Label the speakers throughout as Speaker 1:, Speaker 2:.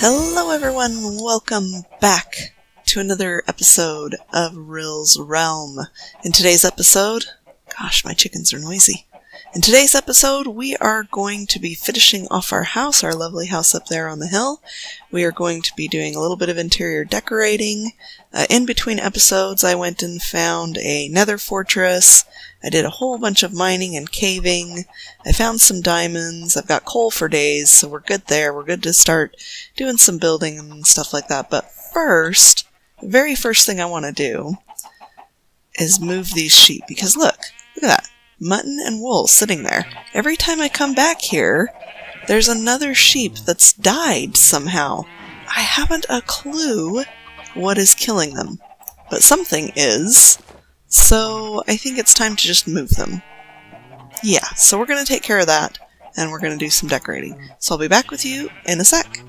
Speaker 1: Hello everyone, welcome back to another episode of Rill's Realm. In today's episode, gosh, my chickens are noisy. In today's episode, we are going to be finishing off our house, our lovely house up there on the hill. We are going to be doing a little bit of interior decorating. In between episodes, I went and found a nether fortress. I did a whole bunch of mining and caving. I found some diamonds. I've got coal for days, so we're good there. We're good to start doing some building and stuff like that. But first, the very first thing I want to do is move these sheep. Because look at that. Mutton and wool sitting there. Every time I come back here, there's another sheep that's died somehow. I haven't a clue what is killing them. But something is. So I think it's time to just move them. Yeah, so we're going to take care of that, and we're going to do some decorating. So I'll be back with you in a sec.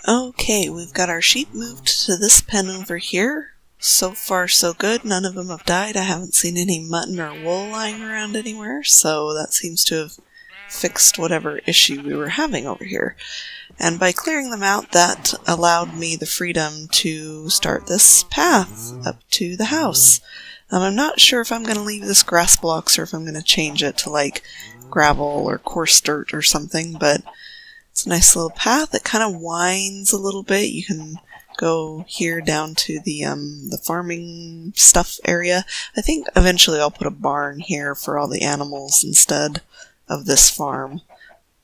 Speaker 1: Okay, we've got our sheep moved to this pen over here. So far so good, none of them have died. I haven't seen any mutton or wool lying around anywhere, so that seems to have fixed whatever issue we were having over here. And by clearing them out, that allowed me the freedom to start this path up to the house. I'm not sure if I'm going to leave this grass blocks or if I'm going to change it to like gravel or coarse dirt or something, but it's a nice little path. It kind of winds a little bit. You can go here down to the farming stuff area. I think eventually I'll put a barn here for all the animals instead of this farm.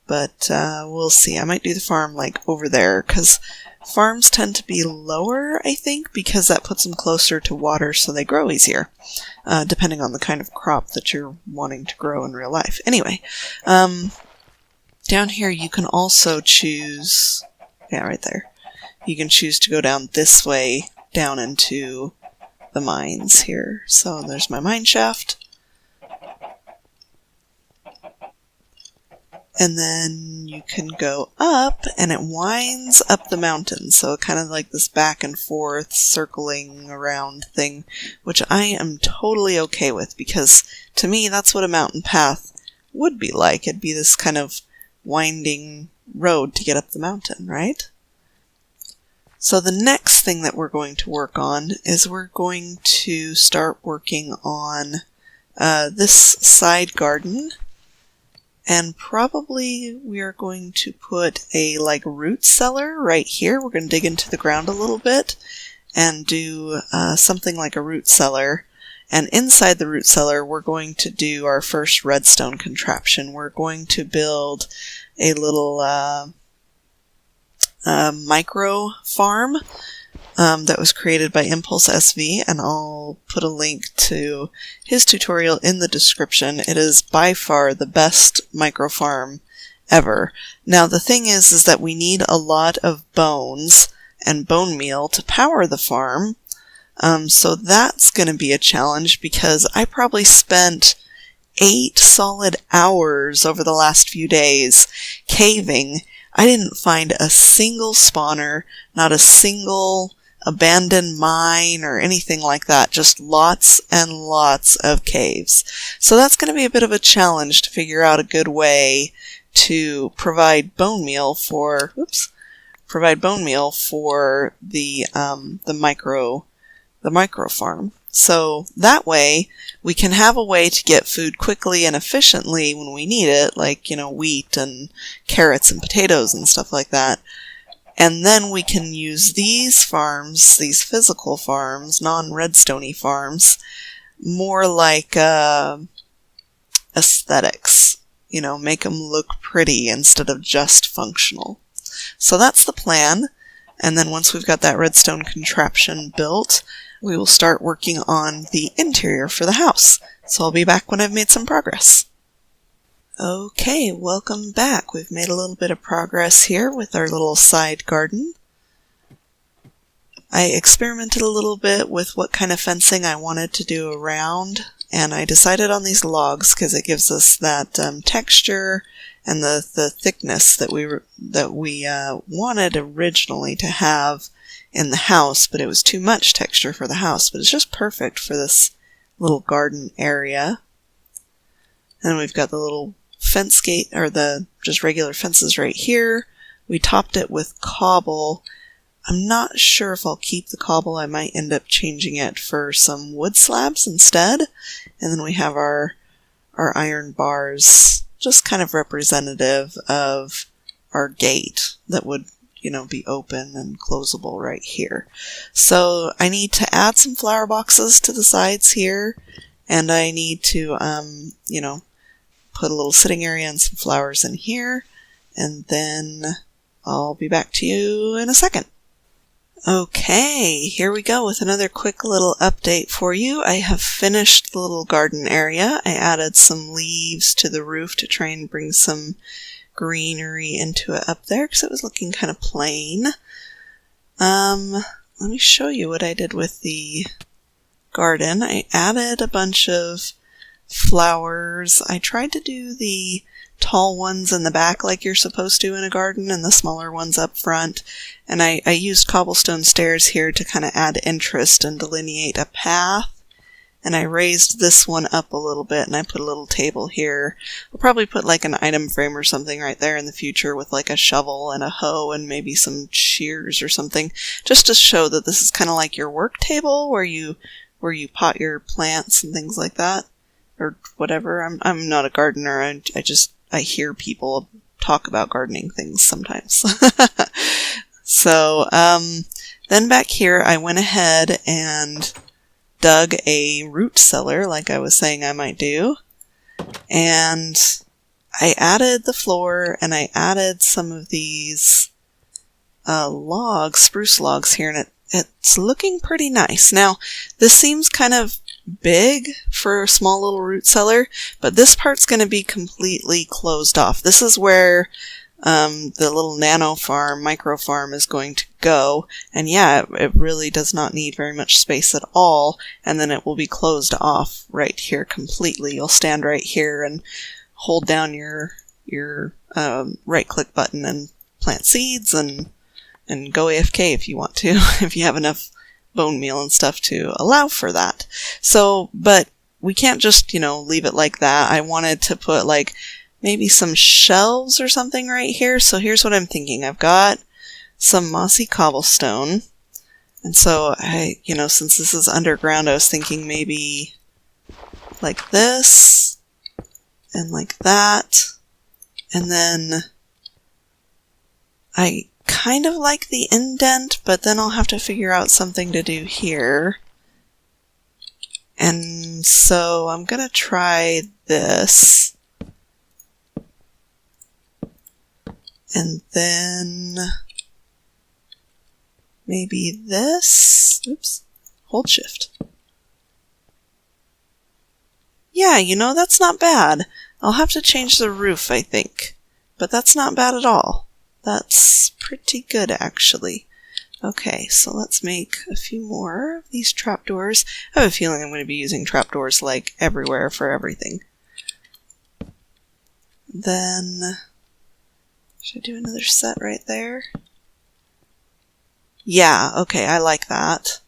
Speaker 1: But we'll see. I might do the farm like over there because farms tend to be lower, I think, because that puts them closer to water so they grow easier, depending on the kind of crop that you're wanting to grow in real life. Anyway, down here you can also choose, yeah, right there. You can choose to go down this way, down into the mines here. So there's my mine shaft. And then you can go up, and it winds up the mountain. So kind of like this back and forth, circling around thing, which I am totally okay with, because to me that's what a mountain path would be like. It'd be this kind of winding road to get up the mountain, right? So the next thing that we're going to work on is we're going to start working on this side garden, and probably we are going to put a like root cellar right here. We're going to dig into the ground a little bit and do something like a root cellar. And inside the root cellar, we're going to do our first redstone contraption. We're going to build a little micro farm that was created by Impulse SV, and I'll put a link to his tutorial in the description. It is by far the best micro farm ever. Now the thing is that we need a lot of bones and bone meal to power the farm. So that's going to be a challenge because I probably spent 8 solid hours over the last few days caving. I didn't find a single spawner, not a single abandoned mine or anything like that, just lots and lots of caves. So that's going to be a bit of a challenge to figure out a good way to provide bone meal for, the micro farm. So that way we can have a way to get food quickly and efficiently when we need it, like, wheat and carrots and potatoes and stuff like that. And then we can use these farms, these physical farms, non-redstone-y farms, more like aesthetics. Make them look pretty instead of just functional. So that's the plan. And then once we've got that redstone contraption built, we will start working on the interior for the house. So I'll be back when I've made some progress. Okay, welcome back. We've made a little bit of progress here with our little side garden. I experimented a little bit with what kind of fencing I wanted to do around, and I decided on these logs because it gives us that texture and the thickness that we wanted originally to have in the house, but it was too much texture for the house. But it's just perfect for this little garden area. And we've got the little fence gate, or the just regular fences right here. We topped it with cobble. I'm not sure if I'll keep the cobble. I might end up changing it for some wood slabs instead. And then we have our iron bars, just kind of representative of our gate that would, be open and closable right here. So I need to add some flower boxes to the sides here, and I need to, put a little sitting area and some flowers in here, and then I'll be back to you in a second. Okay, here we go with another quick little update for you. I have finished the little garden area. I added some leaves to the roof to try and bring some greenery into it up there because it was looking kind of plain. Let me show you what I did with the garden. I added a bunch of flowers. I tried to do the tall ones in the back like you're supposed to in a garden and the smaller ones up front. And I used cobblestone stairs here to kind of add interest and delineate a path. And I raised this one up a little bit and I put a little table here. I'll probably put like an item frame or something right there in the future with like a shovel and a hoe and maybe some shears or something, just to show that this is kind of like your work table where you pot your plants and things like that, or whatever. I'm not a gardener. I hear people talk about gardening things sometimes. So, then back here I went ahead and dug a root cellar like I was saying I might do. And I added the floor and I added some of these spruce logs here, and it's looking pretty nice. Now, this seems kind of big for a small little root cellar, but this part's going to be completely closed off. This is where the little micro farm is going to go, and yeah, it really does not need very much space at all, and then it will be closed off right here completely. You'll stand right here and hold down your right click button and plant seeds and go AFK if you want to, if you have enough bone meal and stuff to allow for that. So, but we can't just, leave it like that. I wanted to put like maybe some shelves or something right here. So here's what I'm thinking. I've got some mossy cobblestone. And so since this is underground, I was thinking maybe like this and like that. And then I kind of like the indent, but then I'll have to figure out something to do here. And so I'm gonna try this. And then maybe this. Oops. Hold shift. Yeah, that's not bad. I'll have to change the roof, I think. But that's not bad at all. That's pretty good, actually. Okay, so let's make a few more of these trapdoors. I have a feeling I'm going to be using trapdoors like everywhere for everything. Then, should I do another set right there? Yeah, okay, I like that.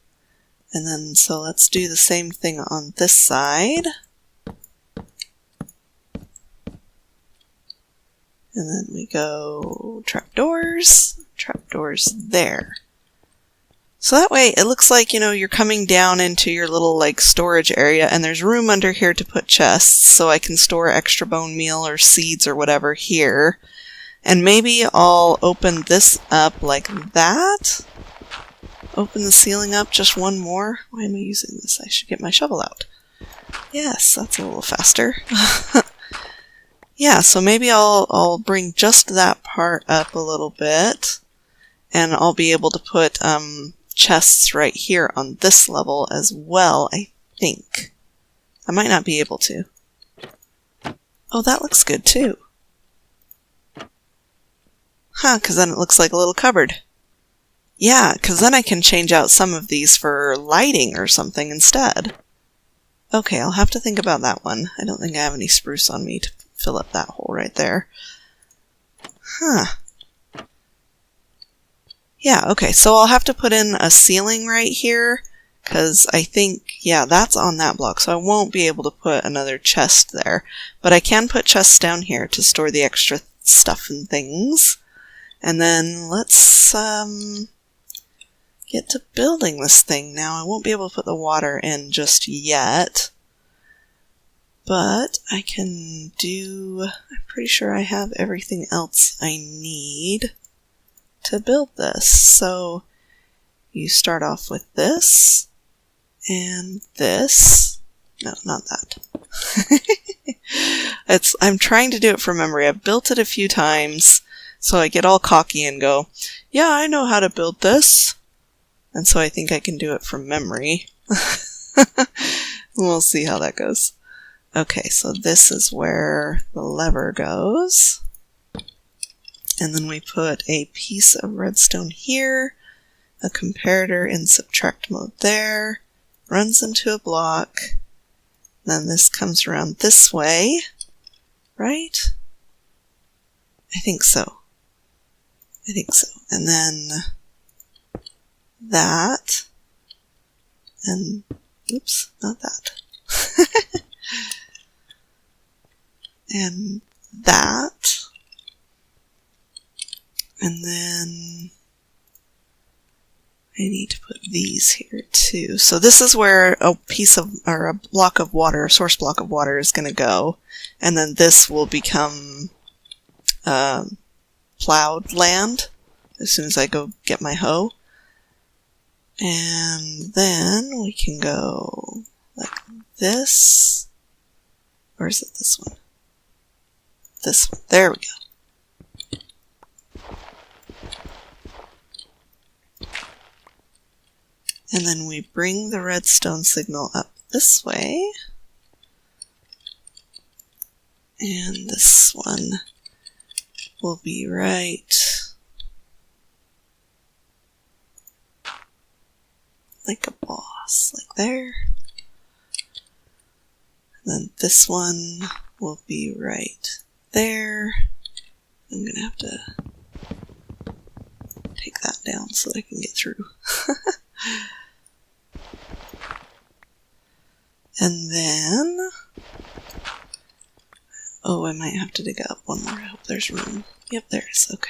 Speaker 1: And then, so let's do the same thing on this side. And then we go trapdoors there. So that way it looks like, you're coming down into your little like storage area, and there's room under here to put chests, so I can store extra bone meal or seeds or whatever here. And maybe I'll open this up like that. Open the ceiling up just one more. Why am I using this? I should get my shovel out. Yes, that's a little faster. Yeah, so maybe I'll bring just that part up a little bit, and I'll be able to put chests right here on this level as well, I think. I might not be able to. Oh, that looks good too. Huh, because then it looks like a little cupboard. Yeah, because then I can change out some of these for lighting or something instead. Okay, I'll have to think about that one. I don't think I have any spruce on me to fill up that hole right there. Huh. Yeah, okay, so I'll have to put in a ceiling right here, because I think, yeah, that's on that block, so I won't be able to put another chest there. But I can put chests down here to store the extra stuff and things. And then let's get to building this thing now. I won't be able to put the water in just yet, but I can do, I'm pretty sure I have everything else I need to build this. So you start off with this, and this. No, not that. I'm trying to do it from memory. I've built it a few times, so I get all cocky and go, yeah, I know how to build this. And so I think I can do it from memory. We'll see how that goes. Okay, so this is where the lever goes. And then we put a piece of redstone here, a comparator in subtract mode there, runs into a block, then this comes around this way, right? I think so. And then that, and, oops, not that. And that, and then I need to put these here too. So this is where a piece of, or a block of water, a source block of water is going to go, and then this will become plowed land as soon as I go get my hoe. And then we can go like this, or is it this one? This one. There we go. And then we bring the redstone signal up this way. And this one will be right like a boss, like there. And then this one will be right there. I'm gonna have to take that down so that I can get through. And then, oh, I might have to dig up one more. I hope there's room. Yep, there is. Okay.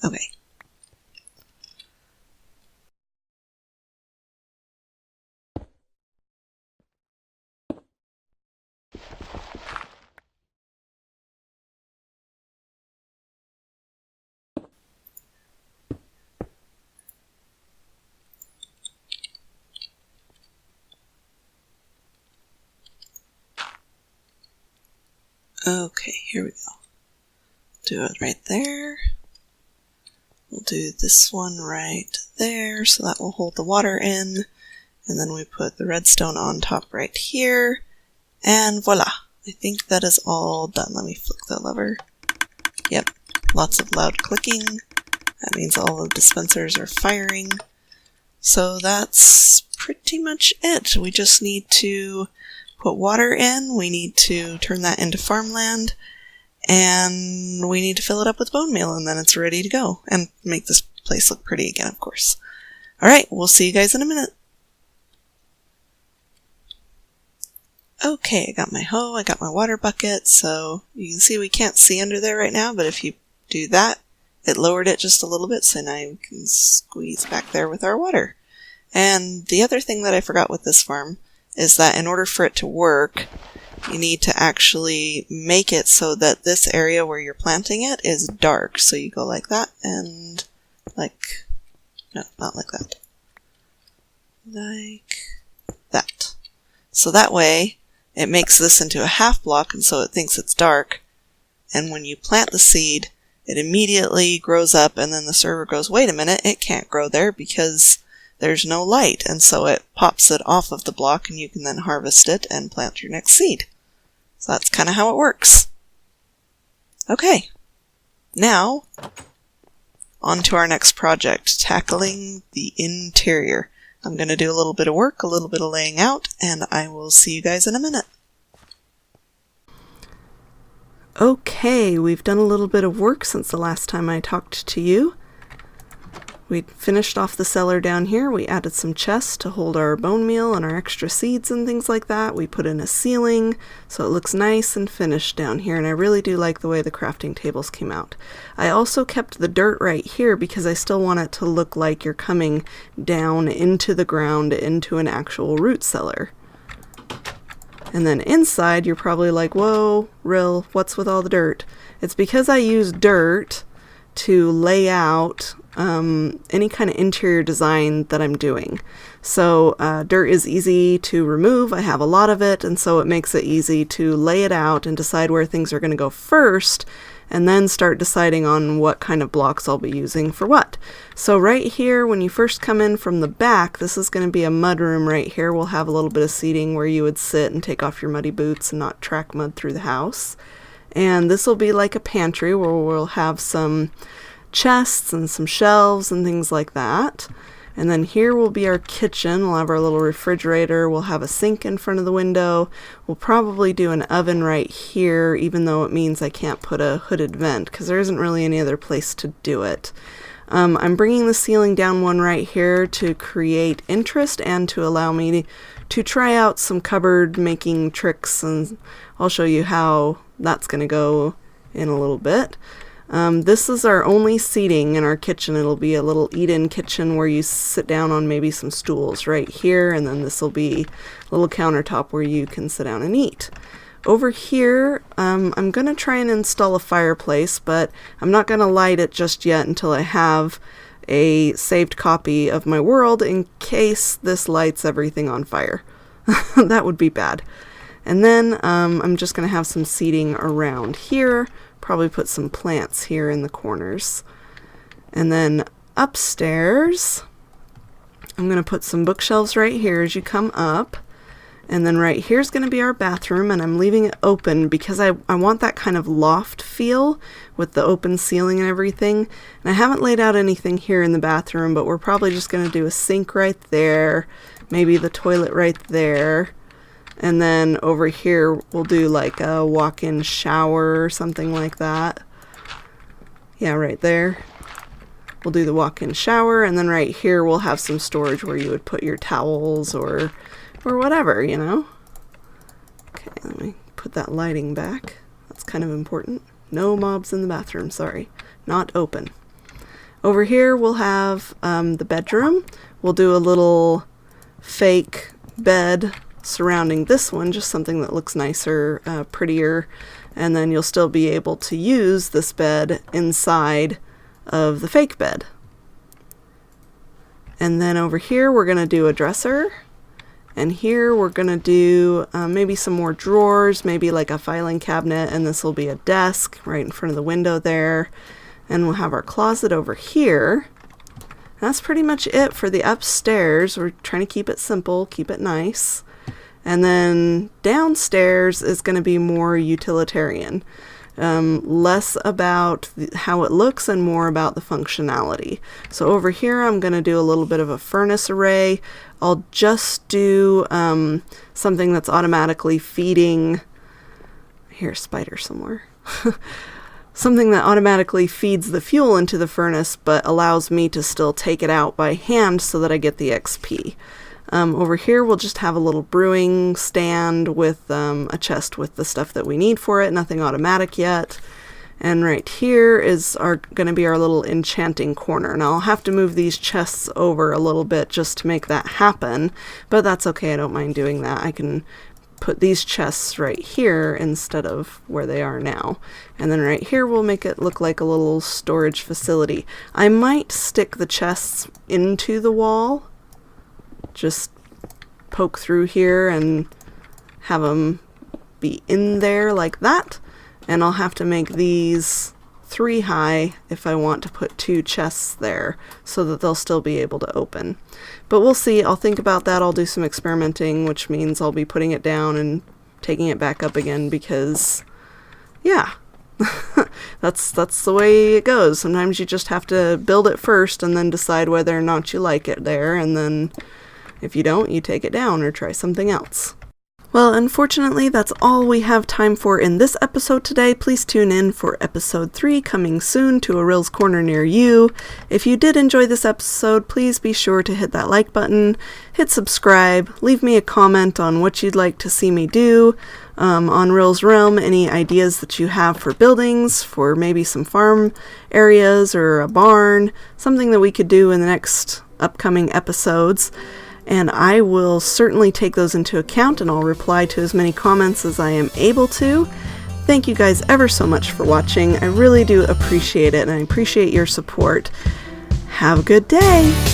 Speaker 1: Okay. Okay, here we go. Do it right there. We'll do this one right there, so that will hold the water in. And then we put the redstone on top right here. And voila! I think that is all done. Let me flick the lever. Yep, lots of loud clicking. That means all the dispensers are firing. So that's pretty much it. We just need to put water in, we need to turn that into farmland, and we need to fill it up with bone meal, and then it's ready to go. And make this place look pretty again, of course. Alright, we'll see you guys in a minute. Okay, I got my hoe, I got my water bucket, so you can see we can't see under there right now, but if you do that, it lowered it just a little bit, so now we can squeeze back there with our water. And the other thing that I forgot with this farm is that in order for it to work, you need to actually make it so that this area where you're planting it is dark. So you go like that and like, no, not like that. Like that. So that way it makes this into a half block, and so it thinks it's dark. And when you plant the seed, it immediately grows up, and then the server goes, wait a minute, it can't grow there because there's no light, and so it pops it off of the block, and you can then harvest it and plant your next seed. So that's kind of how it works. Okay, now on to our next project, tackling the interior. I'm going to do a little bit of work, a little bit of laying out, and I will see you guys in a minute. Okay, we've done a little bit of work since the last time I talked to you. We finished off the cellar down here. We added some chests to hold our bone meal and our extra seeds and things like that. We put in a ceiling so it looks nice and finished down here, and I really do like the way the crafting tables came out. I also kept the dirt right here because I still want it to look like you're coming down into the ground into an actual root cellar. And then inside you're probably like, whoa, Rill, what's with all the dirt? It's because I use dirt to lay out any kind of interior design that I'm doing. So dirt is easy to remove. I have a lot of it, and so it makes it easy to lay it out and decide where things are going to go first, and then start deciding on what kind of blocks I'll be using for what. So right here, when you first come in from the back, this is going to be a mud room right here. We'll have a little bit of seating where you would sit and take off your muddy boots and not track mud through the house. And this will be like a pantry where we'll have some chests and some shelves and things like that. And then here will be our kitchen. We'll have our little refrigerator. We'll have a sink in front of the window. We'll probably do an oven right here, even though it means I can't put a hooded vent because there isn't really any other place to do it. I'm bringing the ceiling down one right here to create interest and to allow me to try out some cupboard making tricks, and I'll show you how that's going to go in a little bit. This is our only seating in our kitchen. It'll be a little eat-in kitchen where you sit down on maybe some stools right here, and then this will be a little countertop where you can sit down and eat. Over here, I'm going to try and install a fireplace, but I'm not going to light it just yet until I have a saved copy of my world in case this lights everything on fire. That would be bad. And then I'm just going to have some seating around here. Probably put some plants here in the corners. And then upstairs, I'm going to put some bookshelves right here as you come up. And then right here's going to be our bathroom, and I'm leaving it open because I want that kind of loft feel with the open ceiling and everything. And I haven't laid out anything here in the bathroom, but we're probably just going to do a sink right there, maybe the toilet right there. And then over here we'll do like a walk-in shower or something like that. Yeah, right there. We'll do the walk-in shower, and then right here we'll have some storage where you would put your towels or whatever, you know. Okay, let me put that lighting back. That's kind of important. No mobs in the bathroom, sorry. Not open. Over here we'll have the bedroom. We'll do a little fake bed surrounding this one, just something that looks nicer, prettier, and then you'll still be able to use this bed inside of the fake bed. And then over here we're going to do a dresser, and here we're going to do maybe some more drawers, maybe like a filing cabinet, and this will be a desk right in front of the window there. And we'll have our closet over here. That's pretty much it for the upstairs. We're trying to keep it simple, keep it nice. And then downstairs is going to be more utilitarian. Less about how it looks and more about the functionality. So over here I'm going to do a little bit of a furnace array. I'll just do something that's automatically feeding, here's a spider somewhere, something that automatically feeds the fuel into the furnace but allows me to still take it out by hand so that I get the XP. Over here we'll just have a little brewing stand with a chest with the stuff that we need for it, nothing automatic yet. And right here is going to be our little enchanting corner. Now I'll have to move these chests over a little bit just to make that happen, but that's okay, I don't mind doing that. I can put these chests right here instead of where they are now. And then right here we'll make it look like a little storage facility. I might stick the chests into the wall, just poke through here and have them be in there like that. And I'll have to make these 3 high if I want to put 2 chests there so that they'll still be able to open. But we'll see. I'll think about that. I'll do some experimenting, which means I'll be putting it down and taking it back up again because, yeah, that's the way it goes. Sometimes you just have to build it first and then decide whether or not you like it there, and then if you don't, you take it down or try something else. Well, unfortunately, that's all we have time for in this episode today. Please tune in for episode 3 coming soon to a Rill's Corner near you. If you did enjoy this episode, please be sure to hit that like button, hit subscribe, leave me a comment on what you'd like to see me do on Rill's Realm, any ideas that you have for buildings, for maybe some farm areas or a barn, something that we could do in the next upcoming episodes. And I will certainly take those into account, and I'll reply to as many comments as I am able to. Thank you guys ever so much for watching. I really do appreciate it, and I appreciate your support. Have a good day!